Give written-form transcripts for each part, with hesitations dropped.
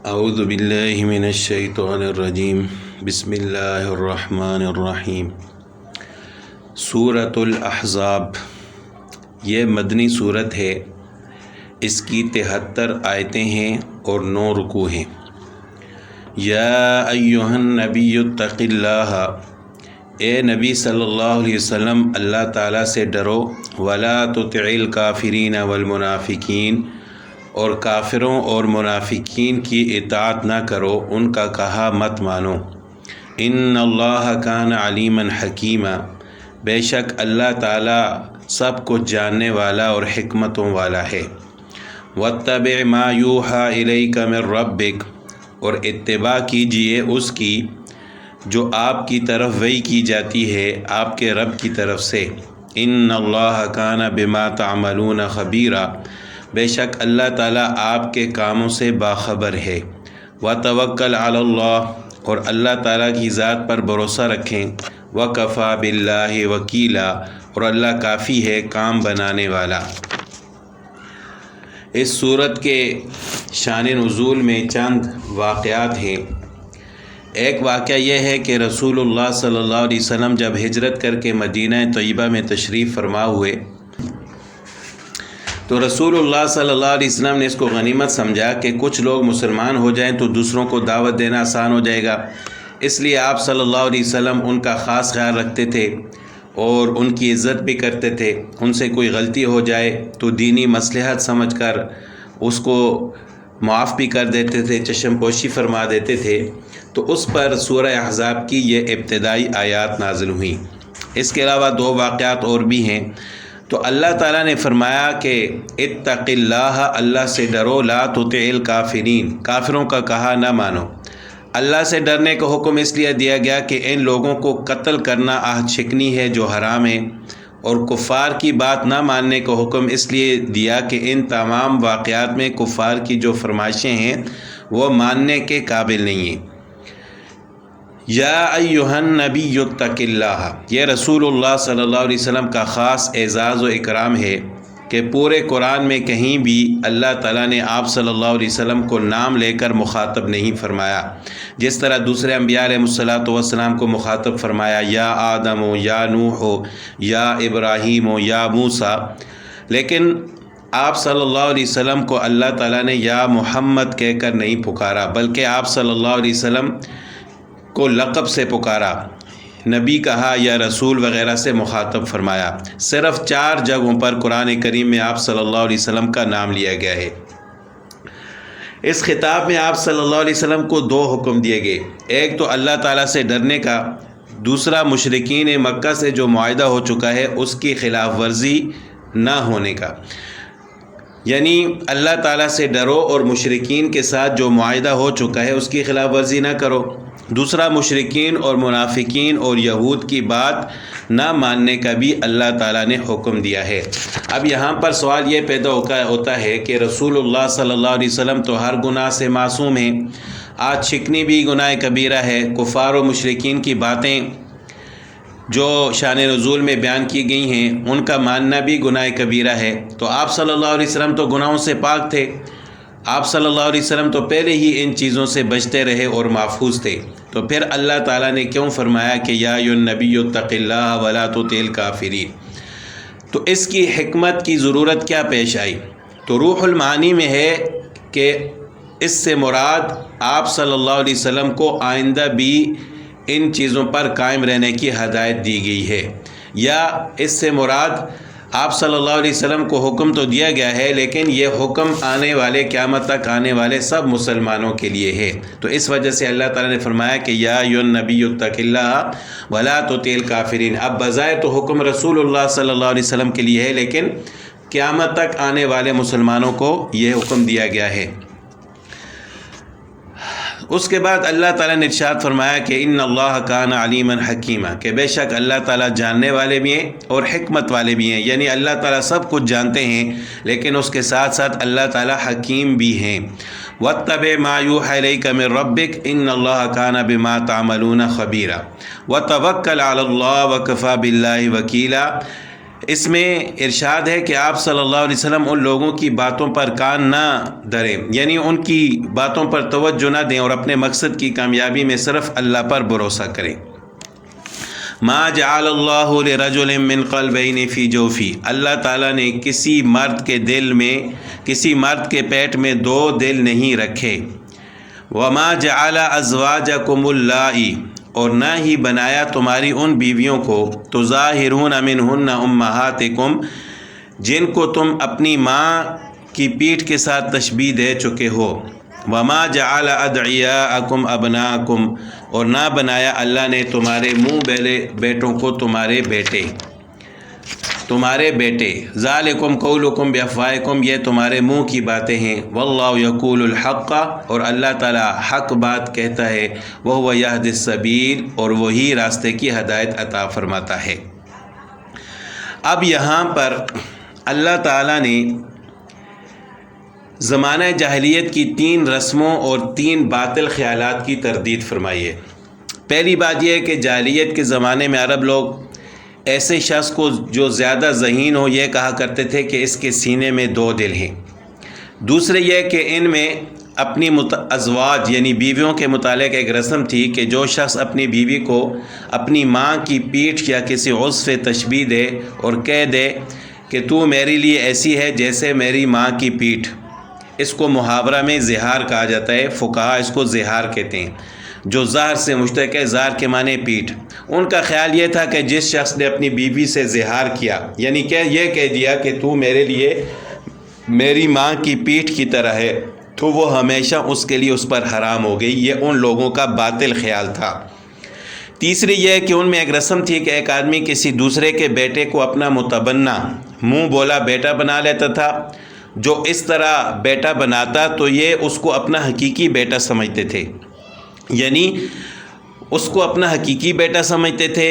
اعوذ باللہ من الشیطان الرجیم بسم اللہ الرحمن الرحیم۔ سورۃ الاحزاب یہ مدنی صورت ہے، اس کی 73 آیتیں ہیں اور 9 رکوع ہیں۔ یا ایھا النبی اتق اللہ، اے نبی صلی اللہ علیہ وسلم اللہ تعالیٰ سے ڈرو، ولا تطع الکافرین والمنافقین، اور کافروں اور منافقین کی اطاعت نہ کرو، ان کا کہا مت مانو۔ ان اللہ کان علیما حکیما، بے شک اللہ تعالیٰ سب کچھ جاننے والا اور حکمتوں والا ہے۔ واتبع ما یوحی الیک من ربک، اور اتباع کیجئے اس کی جو آپ کی طرف وحی کی جاتی ہے آپ کے رب کی طرف سے۔ ان اللہ کان بما تعملون خبیرا، بے شک اللہ تعالیٰ آپ کے کاموں سے باخبر ہے۔ وتوکل علی اللہ، اور اللہ تعالیٰ کی ذات پر بھروسہ رکھیں۔ وکفیٰ باللہ وکیلا، اور اللہ کافی ہے کام بنانے والا۔ اس سورت کے شان نزول میں چند واقعات ہیں۔ ایک واقعہ یہ ہے کہ رسول اللہ صلی اللہ علیہ وسلم جب ہجرت کر کے مدینہ طیبہ میں تشریف فرما ہوئے تو رسول اللہ صلی اللہ علیہ وسلم نے اس کو غنیمت سمجھا کہ کچھ لوگ مسلمان ہو جائیں تو دوسروں کو دعوت دینا آسان ہو جائے گا، اس لیے آپ صلی اللہ علیہ وسلم ان کا خاص خیال رکھتے تھے اور ان کی عزت بھی کرتے تھے۔ ان سے کوئی غلطی ہو جائے تو دینی مصلحت سمجھ کر اس کو معاف بھی کر دیتے تھے، چشم پوشی فرما دیتے تھے۔ تو اس پر سورہ احزاب کی یہ ابتدائی آیات نازل ہوئیں۔ اس کے علاوہ 2 واقعات اور بھی ہیں۔ تو اللہ تعالیٰ نے فرمایا کہ اتق اللہ، اللہ سے ڈرو، لا تطع الکافرین، کافروں کا کہا نہ مانو۔ اللہ سے ڈرنے کا حکم اس لیے دیا گیا کہ ان لوگوں کو قتل کرنا عہد شکنی ہے جو حرام ہے، اور کفار کی بات نہ ماننے کا حکم اس لیے دیا کہ ان تمام واقعات میں کفار کی جو فرمائشیں ہیں وہ ماننے کے قابل نہیں ہیں۔ یا ایھا النبی اتق اللہ، یہ رسول اللہ صلی اللہ علیہ وسلم کا خاص اعزاز و اکرام ہے کہ پورے قرآن میں کہیں بھی اللہ تعالیٰ نے آپ صلی اللہ علیہ وسلم کو نام لے کر مخاطب نہیں فرمایا، جس طرح دوسرے انبیاء علیہ السلام کو مخاطب فرمایا، یا آدم ہو، یا نوح ہو، یا ابراہیم ہو، یا موسیٰ، لیکن آپ صلی اللہ علیہ وسلم کو اللہ تعالیٰ نے یا محمد کہہ کر نہیں پکارا، بلکہ آپ صلی اللہ علیہ وسلم کو لقب سے پکارا، نبی کہا یا رسول وغیرہ سے مخاطب فرمایا۔ صرف 4 جگہوں پر قرآن کریم میں آپ صلی اللہ علیہ وسلم کا نام لیا گیا ہے۔ اس خطاب میں آپ صلی اللہ علیہ وسلم کو 2 حکم دیے گئے، ایک تو اللہ تعالیٰ سے ڈرنے کا، دوسرا مشرکین مکہ سے جو معاہدہ ہو چکا ہے اس کی خلاف ورزی نہ ہونے کا، یعنی اللہ تعالیٰ سے ڈرو اور مشرکین کے ساتھ جو معاہدہ ہو چکا ہے اس کی خلاف ورزی نہ کرو۔ دوسرا مشرکین اور منافقین اور یہود کی بات نہ ماننے کا بھی اللہ تعالیٰ نے حکم دیا ہے۔ اب یہاں پر سوال یہ پیدا ہوتا ہے کہ رسول اللہ صلی اللہ علیہ وسلم تو ہر گناہ سے معصوم ہیں، آج شکنی بھی گناہ کبیرہ ہے، کفار و مشرکین کی باتیں جو شان نزول میں بیان کی گئی ہیں ان کا ماننا بھی گناہ کبیرہ ہے، تو آپ صلی اللہ علیہ وسلم تو گناہوں سے پاک تھے، آپ صلی اللہ علیہ وسلم تو پہلے ہی ان چیزوں سے بچتے رہے اور محفوظ تھے، تو پھر اللہ تعالیٰ نے کیوں فرمایا کہ یا ایھا النبی اتق اللہ ولا تطع الکافرین؟ تو اس کی حکمت کی ضرورت کیا پیش آئی؟ تو روح المعانی میں ہے کہ اس سے مراد آپ صلی اللہ علیہ وسلم کو آئندہ بھی ان چیزوں پر قائم رہنے کی ہدایت دی گئی ہے، یا اس سے مراد آپ صلی اللہ علیہ وسلم کو حکم تو دیا گیا ہے لیکن یہ حکم آنے والے قیامت تک آنے والے سب مسلمانوں کے لیے ہے۔ تو اس وجہ سے اللہ تعالیٰ نے فرمایا کہ یا ایھا النبی اتق اللہ ولا تطع الکافرین۔ اب بظاہر تو حکم رسول اللہ صلی اللہ علیہ وسلم کے لیے ہے لیکن قیامت تک آنے والے مسلمانوں کو یہ حکم دیا گیا ہے۔ اس کے بعد اللہ تعالیٰ نے ارشاد فرمایا کہ ان اللہ کان علیما حکیما، کہ بے شک اللہ تعالیٰ جاننے والے بھی ہیں اور حکمت والے بھی ہیں، یعنی اللہ تعالیٰ سب کچھ جانتے ہیں لیکن اس کے ساتھ ساتھ اللہ تعالیٰ حکیم بھی ہیں۔ واتبع ما یوحی الیک من ربک ان اللہ کان بما تعملون خبیرا وتوکل علی اللہ وکفیٰ باللہ وکیلا، اس میں ارشاد ہے کہ آپ صلی اللہ علیہ وسلم ان لوگوں کی باتوں پر کان نہ دھریں، یعنی ان کی باتوں پر توجہ نہ دیں اور اپنے مقصد کی کامیابی میں صرف اللہ پر بھروسہ کریں۔ ما جعل اللہ لرجل من قلبین فی جوفی، اللہ تعالیٰ نے کسی مرد کے دل میں، کسی مرد کے پیٹ میں دو دل نہیں رکھے۔ وما جعل ازواجکم اللائی، اور نہ ہی بنایا تمہاری ان بیویوں کو، تظاہرون منہن امہاتکم، جن کو تم اپنی ماں کی پیٹھ کے ساتھ تشبیہ دے چکے ہو۔ وما جعل ادعیاءکم ابناءکم، اور نہ بنایا اللہ نے تمہارے منہ بولے بیٹوں کو تمہارے بیٹے، تمہارے بیٹے۔ ذالکم قولکم بافواہکم، یہ تمہارے منہ کی باتیں ہیں۔ واللہ یقول الحق، اور اللہ تعالیٰ حق بات کہتا ہے۔ وہو یہدی السبیل، اور وہی راستے کی ہدایت عطا فرماتا ہے۔ اب یہاں پر اللہ تعالیٰ نے زمانہ جاہلیت کی 3 رسموں اور 3 باطل خیالات کی تردید فرمائی ہے۔ پہلی بات یہ ہے کہ جاہلیت کے زمانے میں عرب لوگ ایسے شخص کو جو زیادہ ذہین ہو یہ کہا کرتے تھے کہ اس کے سینے میں 2 دل ہیں۔ دوسرے یہ کہ ان میں اپنی ازواج یعنی بیویوں کے متعلق ایک رسم تھی کہ جو شخص اپنی بیوی کو اپنی ماں کی پیٹھ یا کسی عضو تشبیہ دے اور کہہ دے کہ تو میرے لیے ایسی ہے جیسے میری ماں کی پیٹھ، اس کو محاورہ میں زہار کہا جاتا ہے، فقہا اس کو زہار کہتے ہیں، جو زہر سے مشتق ہے، زہر کے معنی پیٹھ۔ ان کا خیال یہ تھا کہ جس شخص نے اپنی بیوی سے زہار کیا، یعنی کہ یہ کہہ دیا کہ تو میرے لیے میری ماں کی پیٹھ کی طرح ہے، تو وہ ہمیشہ اس کے لیے اس پر حرام ہو گئی۔ یہ ان لوگوں کا باطل خیال تھا۔ تیسری یہ کہ ان میں ایک رسم تھی کہ ایک آدمی کسی دوسرے کے بیٹے کو اپنا متبنہ، منہ بولا بیٹا بنا لیتا تھا۔ جو اس طرح بیٹا بناتا تو یہ اس کو اپنا حقیقی بیٹا سمجھتے تھے، یعنی اس کو اپنا حقیقی بیٹا سمجھتے تھے۔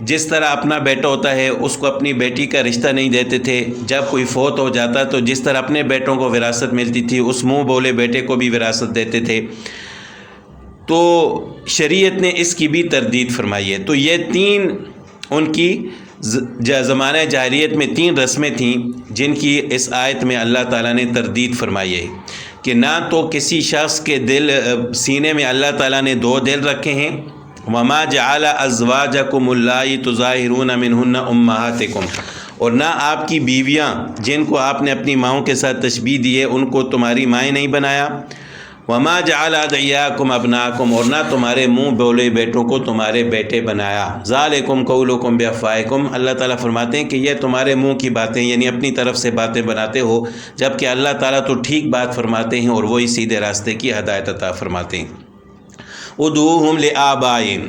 جس طرح اپنا بیٹا ہوتا ہے اس کو اپنی بیٹی کا رشتہ نہیں دیتے تھے۔ جب کوئی فوت ہو جاتا تو جس طرح اپنے بیٹوں کو وراثت ملتی تھی اس منہ بولے بیٹے کو بھی وراثت دیتے تھے۔ تو شریعت نے اس کی بھی تردید فرمائی ہے۔ تو یہ 3 ان کی زمانہ جاہلیت میں 3 رسمیں تھیں جن کی اس آیت میں اللہ تعالیٰ نے تردید فرمائی ہے کہ نہ تو کسی شخص کے سینے میں اللہ تعالیٰ نے 2 دل رکھے ہیں۔ وما جعل ازواجکم اللائی تظاہرون منہن امہاتکم، اور نہ آپ کی بیویاں جن کو آپ نے اپنی ماؤں کے ساتھ تشبیہ دی ہے ان کو تمہاری مائیں نہیں بنایا۔ وما جعل ادعیاءکم ابناءکم، اور نہ تمہارے منہ بولے بیٹوں کو تمہارے بیٹے بنایا۔ ذالکم قولکم بافواہکم، اللہ تعالیٰ فرماتے ہیں کہ یہ تمہارے منہ کی باتیں، یعنی اپنی طرف سے باتیں بناتے ہو، جبکہ اللہ تعالیٰ تو ٹھیک بات فرماتے ہیں اور وہی سیدھے راستے کی ہدایت عطا فرماتے ہیں۔ ادعوہم لآبائہم،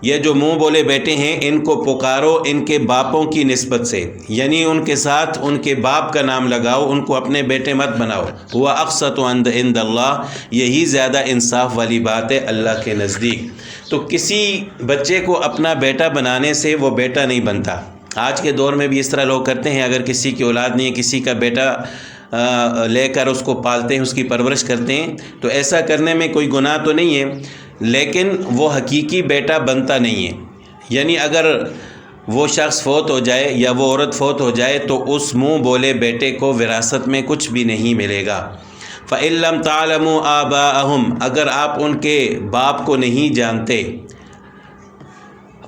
یہ جو منہ بولے بیٹے ہیں ان کو پکارو ان کے باپوں کی نسبت سے، یعنی ان کے ساتھ ان کے باپ کا نام لگاؤ، ان کو اپنے بیٹے مت بناؤ۔ ہوا اقسط عند اللہ، یہی زیادہ انصاف والی بات ہے اللہ کے نزدیک۔ تو کسی بچے کو اپنا بیٹا بنانے سے وہ بیٹا نہیں بنتا۔ آج کے دور میں بھی اس طرح لوگ کرتے ہیں، اگر کسی کی اولاد نہیں ہے کسی کا بیٹا لے کر اس کو پالتے ہیں، اس کی پرورش کرتے ہیں، تو ایسا کرنے میں کوئی گناہ تو نہیں ہے، لیکن وہ حقیقی بیٹا بنتا نہیں ہے۔ یعنی اگر وہ شخص فوت ہو جائے یا وہ عورت فوت ہو جائے تو اس منہ بولے بیٹے کو وراثت میں کچھ بھی نہیں ملے گا۔ فَإِن لَّمْ تَعْلَمُوا آبَاءَهُمْ، اگر آپ ان کے باپ کو نہیں جانتے،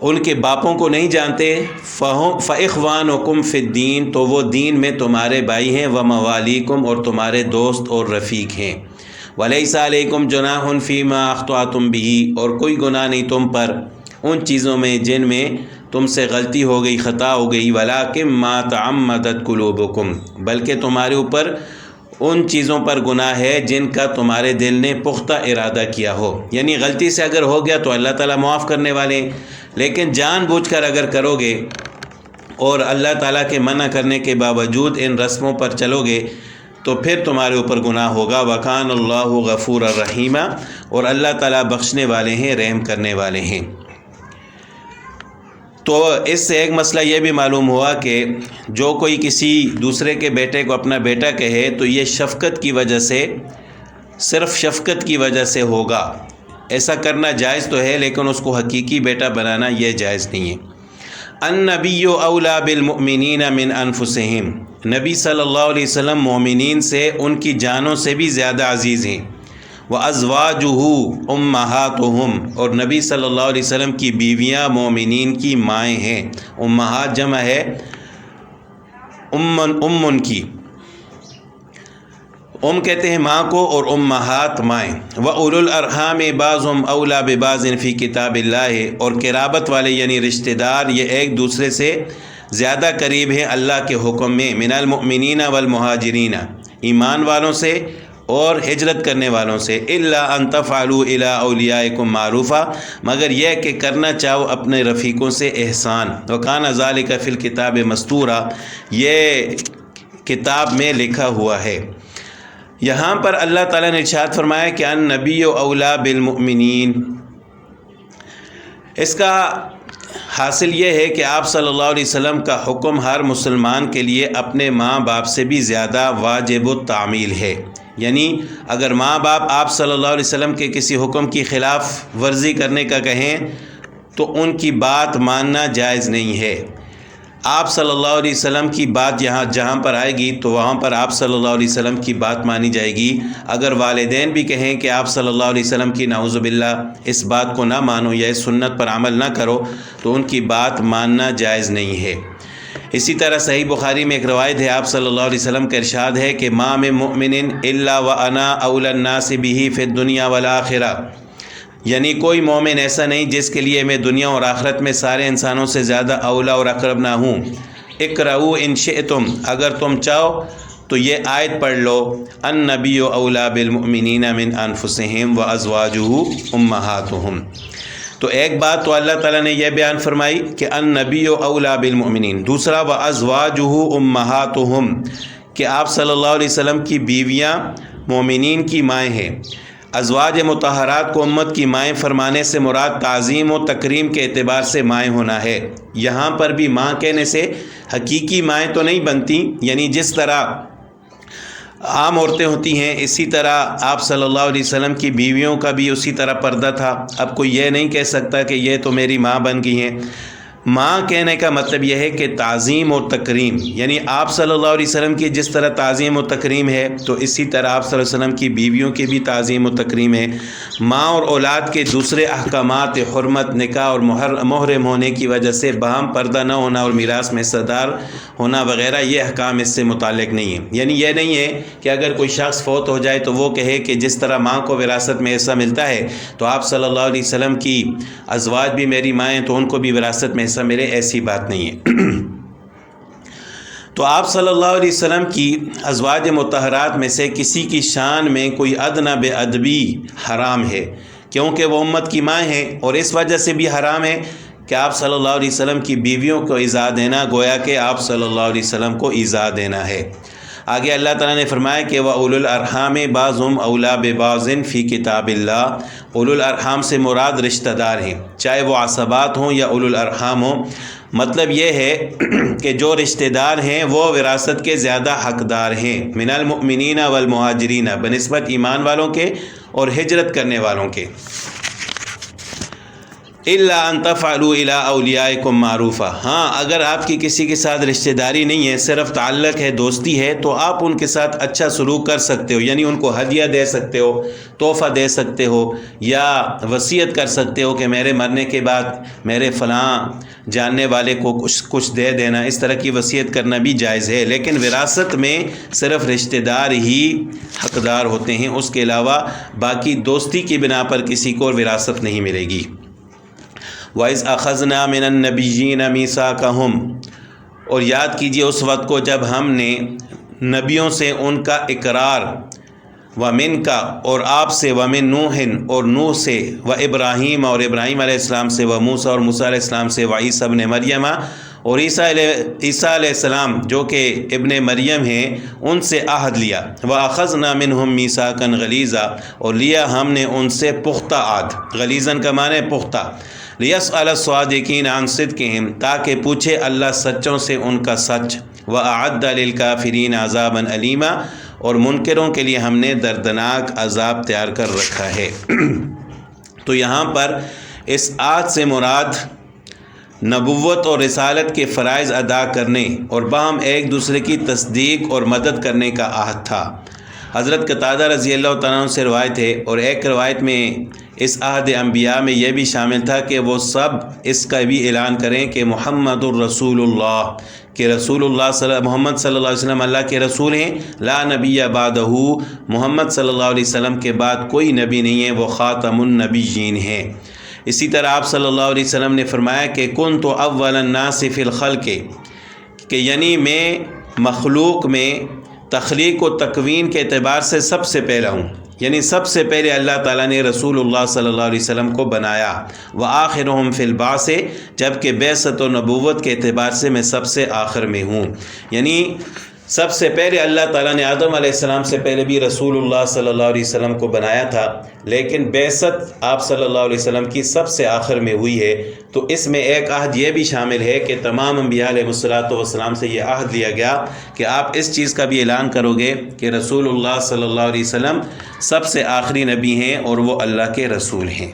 ان کے باپوں کو نہیں جانتے، فَإِخْوَانُكُمْ فِي الدِّينِ، تو وہ دین میں تمہارے بھائی ہیں، وَمَوَالِيكُمْ، اور تمہارے دوست اور رفیق ہیں۔ وَلَيْسَ عَلَيْكُمْ جُنَاحٌ فِي مَا أَخْطَأْتُمْ بِهِ، اور کوئی گناہ نہیں تم پر ان چیزوں میں جن میں تم سے غلطی ہو گئی، خطا ہو گئی، وَلَكِن مَا تَعَمَّدَتْ قُلُوبُكُمْ، بلکہ تمہارے اوپر ان چیزوں پر گناہ ہے جن کا تمہارے دل نے پختہ ارادہ کیا ہو۔ یعنی غلطی سے اگر ہو گیا تو اللہ تعالیٰ معاف کرنے والے ہیں، لیکن جان بوجھ کر اگر کرو گے اور اللہ تعالیٰ کے منع کرنے کے باوجود ان رسموں پر چلو گے تو پھر تمہارے اوپر گناہ ہوگا۔ وَكَانَ اللَّهُ غَفُورًا رَحِيمًا، اور اللہ تعالیٰ بخشنے والے ہیں، رحم کرنے والے ہیں۔ تو اس سے ایک مسئلہ یہ بھی معلوم ہوا کہ جو کوئی کسی دوسرے کے بیٹے کو اپنا بیٹا کہے تو یہ شفقت کی وجہ سے، صرف شفقت کی وجہ سے ہوگا۔ ایسا کرنا جائز تو ہے لیکن اس کو حقیقی بیٹا بنانا یہ جائز نہیں ہے۔ النبی اولا بالمؤمنین من انفسہم، نبی صلی اللہ علیہ وسلم مومنین سے ان کی جانوں سے بھی زیادہ عزیز ہیں۔ وَأَزْوَاجُهُ أُمَّهَاتُهُمْ، اور نبی صلی اللہ علیہ وسلم کی بیویاں مومنین کی مائیں ہیں۔ امہات جمع ہے امن کی، کہتے ہیں ماں کو، اور امہات مائیں۔ وَأُولُو الْأَرْحَامِ بَعْضُهُمْ أَوْلَى بِبَعْضٍ فِي كِتَابِ اللَّهِ، اور قرابت والے یعنی رشتہ دار یہ ایک دوسرے سے زیادہ قریب ہیں اللہ کے حکم میں، من المؤمنین والمہاجرین، ایمان والوں سے اور ہجرت کرنے والوں سے، الا ان تفعلوا الى اولیائکم معروفا، مگر یہ کہ کرنا چاہو اپنے رفیقوں سے احسان، وکان ذلک فی الکتاب مستورا، یہ کتاب میں لکھا ہوا ہے۔ یہاں پر اللہ تعالیٰ نے ارشاد فرمایا کہ النبی اولا بالمؤمنین، اس کا حاصل یہ ہے کہ آپ صلی اللہ علیہ وسلم کا حکم ہر مسلمان کے لیے اپنے ماں باپ سے بھی زیادہ واجب التعمیل ہے، یعنی اگر ماں باپ آپ صلی اللہ علیہ وسلم کے کسی حکم کی خلاف ورزی کرنے کا کہیں تو ان کی بات ماننا جائز نہیں ہے۔ آپ صلی اللہ علیہ وسلم کی بات جہاں پر آئے گی تو وہاں پر آپ صلی اللہ علیہ وسلم کی بات مانی جائے گی۔ اگر والدین بھی کہیں کہ آپ صلی اللہ علیہ وسلم کی نعوذ باللہ اس بات کو نہ مانو یا اس سنت پر عمل نہ کرو تو ان کی بات ماننا جائز نہیں ہے۔ اسی طرح صحیح بخاری میں ایک روایت ہے، آپ صلی اللہ علیہ وسلم کا ارشاد ہے کہ ما من مؤمن الا وانا اولى الناس به فی الدنیا والآخرہ، یعنی کوئی مومن ایسا نہیں جس کے لیے میں دنیا اور آخرت میں سارے انسانوں سے زیادہ اولا اور اقرب نہ ہوں۔ اقرؤوا ان شئتم، اگر تم چاہو تو یہ آیت پڑھ لو، النبی اولا بالمؤمنین من انفسہم وازواجہ امہاتہم۔ تو ایک بات تو اللہ تعالیٰ نے یہ بیان فرمائی کہ النبی اولا بالمؤمنین، دوسرا وازواجہ امہاتہم، کہ آپ صلی اللہ علیہ وسلم کی بیویاں مومنین کی مائیں ہیں۔ ازواج مطہرات کو امت کی مائیں فرمانے سے مراد تعظیم و تکریم کے اعتبار سے مائیں ہونا ہے۔ یہاں پر بھی ماں کہنے سے حقیقی مائیں تو نہیں بنتی، یعنی جس طرح عام عورتیں ہوتی ہیں اسی طرح آپ صلی اللہ علیہ وسلم کی بیویوں کا بھی اسی طرح پردہ تھا۔ اب کوئی یہ نہیں کہہ سکتا کہ یہ تو میری ماں بن گئی ہیں۔ ماں کہنے کا مطلب یہ ہے کہ تعظیم و تکریم، یعنی آپ صلی اللہ علیہ وسلم کی جس طرح تعظیم و تکریم ہے تو اسی طرح آپ صلی اللہ علیہ وسلم کی بیویوں کی بھی تعظیم و تکریم ہے۔ ماں اور اولاد کے دوسرے احکامات حرمت، نکاح اور محرم ہونے کی وجہ سے باہم پردہ نہ ہونا اور میراث میں حصہ دار ہونا وغیرہ، یہ احکام اس سے متعلق نہیں ہیں۔ یعنی یہ نہیں ہے کہ اگر کوئی شخص فوت ہو جائے تو وہ کہے کہ جس طرح ماں کو وراثت میں حصہ ملتا ہے تو آپ صلی اللہ علیہ وسلم کی ازواج بھی میری مائیں تو ان کو بھی وراثت میں میرے، ایسی بات نہیں ہے۔ تو آپ صلی اللہ علیہ وسلم کی ازواج مطہرات میں سے کسی کی شان میں کوئی ادنی بے ادبی حرام ہے، کیونکہ وہ امت کی ماں ہیں، اور اس وجہ سے بھی حرام ہے کہ آپ صلی اللہ علیہ وسلم کی بیویوں کو ایذا دینا گویا کہ آپ صلی اللہ علیہ وسلم کو ایذا دینا ہے۔ آگے اللہ تعالیٰ نے فرمایا کہ وَأُولُو الْأَرْحَامِ بَعْضُهُمْ أَوْلَى بِبَعْضٍ فِي كِتَابِ اللَّهِ، اولو الارحام سے مراد رشتہ دار ہیں، چاہے وہ عصبات ہوں یا اولو الارحام ہوں۔ مطلب یہ ہے کہ جو رشتہ دار ہیں وہ وراثت کے زیادہ حقدار ہیں، من المؤمنین والمہاجرین، بنسبت ایمان والوں کے اور ہجرت کرنے والوں کے۔ الا ان تفعلوا الى اولیائکم معروفا، ہاں اگر آپ کی کسی کے ساتھ رشتہ داری نہیں ہے، صرف تعلق ہے، دوستی ہے، تو آپ ان کے ساتھ اچھا سلوک کر سکتے ہو، یعنی ان کو ہدیہ دے سکتے ہو، تحفہ دے سکتے ہو، یا وصیت کر سکتے ہو کہ میرے مرنے کے بعد میرے فلاں جاننے والے کو کچھ دے دینا، اس طرح کی وصیت کرنا بھی جائز ہے۔ لیکن وراثت میں صرف رشتہ دار ہی حقدار ہوتے ہیں، اس کے علاوہ باقی دوستی کی بنا پر کسی کو وراثت نہیں ملے گی۔ وَإِذْ أَخَذْنَا مِنَ النَّبِيِّينَ مِيثَاقَهُمْ، اور یاد کیجئے اس وقت کو جب ہم نے نبیوں سے ان کا اقرار، وَمِن کا اور آپ سے، وَمِن نوح اور نوح سے، وَإِبْرَاهِيمَ اور ابراہیم علیہ السلام سے، وَموسیٰ اور موسیٰ علیہ السلام سے، وَعِیسیٰ ابن مریم اور عیسیٰ علیہ السلام جو کہ ابن مریم ہیں ان سے عہد لیا، وَأَخَذْنَا مِنْهُمْ مِيثَاقًا غَلِيظًا اور لیا ہم نے ان سے پختہ عہد، غلیظاً کا معنی پختہ، لِيَسْأَلَ الصَّادِقِينَ عَنْ صِدْقِهِمْ تاکہ پوچھے اللہ سچوں سے ان کا سچ، وَأَعَدَّ لِلْكَافِرِينَ عَذَابًا أَلِيمًا اور منکروں کے لیے ہم نے دردناک عذاب تیار کر رکھا ہے۔ تو یہاں پر اس آیت سے مراد نبوت اور رسالت کے فرائض ادا کرنے اور باہم ایک دوسرے کی تصدیق اور مدد کرنے کا عہد تھا۔ حضرت قتادہ رضی اللہ تعالیٰ عنہ سے روایت ہے، اور ایک روایت میں اس عہد انبیاء میں یہ بھی شامل تھا کہ وہ سب اس کا بھی اعلان کریں کہ محمد الرسول اللہ، کہ رسول اللہ محمد صلی اللہ علیہ وسلم اللہ کے رسول ہیں، لا نبی بعدہ، محمد صلی اللہ علیہ وسلم کے بعد کوئی نبی نہیں ہے، وہ خاتم النبیین ہیں۔ اسی طرح آپ صلی اللہ علیہ وسلم نے فرمایا کہ کنت اول الناس فی الخلق، کہ یعنی میں مخلوق میں تخلیق و تکوین کے اعتبار سے سب سے پہلا ہوں، یعنی سب سے پہلے اللہ تعالیٰ نے رسول اللہ صلی اللہ علیہ وسلم کو بنایا۔ وآخرہم فی البعث، جبکہ بعثت و نبوت کے اعتبار سے میں سب سے آخر میں ہوں، یعنی سب سے پہلے اللہ تعالیٰ نے آدم علیہ السلام سے پہلے بھی رسول اللہ صلی اللہ علیہ وسلم کو بنایا تھا، لیکن بعثت آپ صلی اللہ علیہ وسلم کی سب سے آخر میں ہوئی ہے۔ تو اس میں ایک عہد یہ بھی شامل ہے کہ تمام انبیاء علیہ السلام سے یہ عہد لیا گیا کہ آپ اس چیز کا بھی اعلان کرو گے کہ رسول اللہ صلی اللہ علیہ وسلم سب سے آخری نبی ہیں اور وہ اللہ کے رسول ہیں۔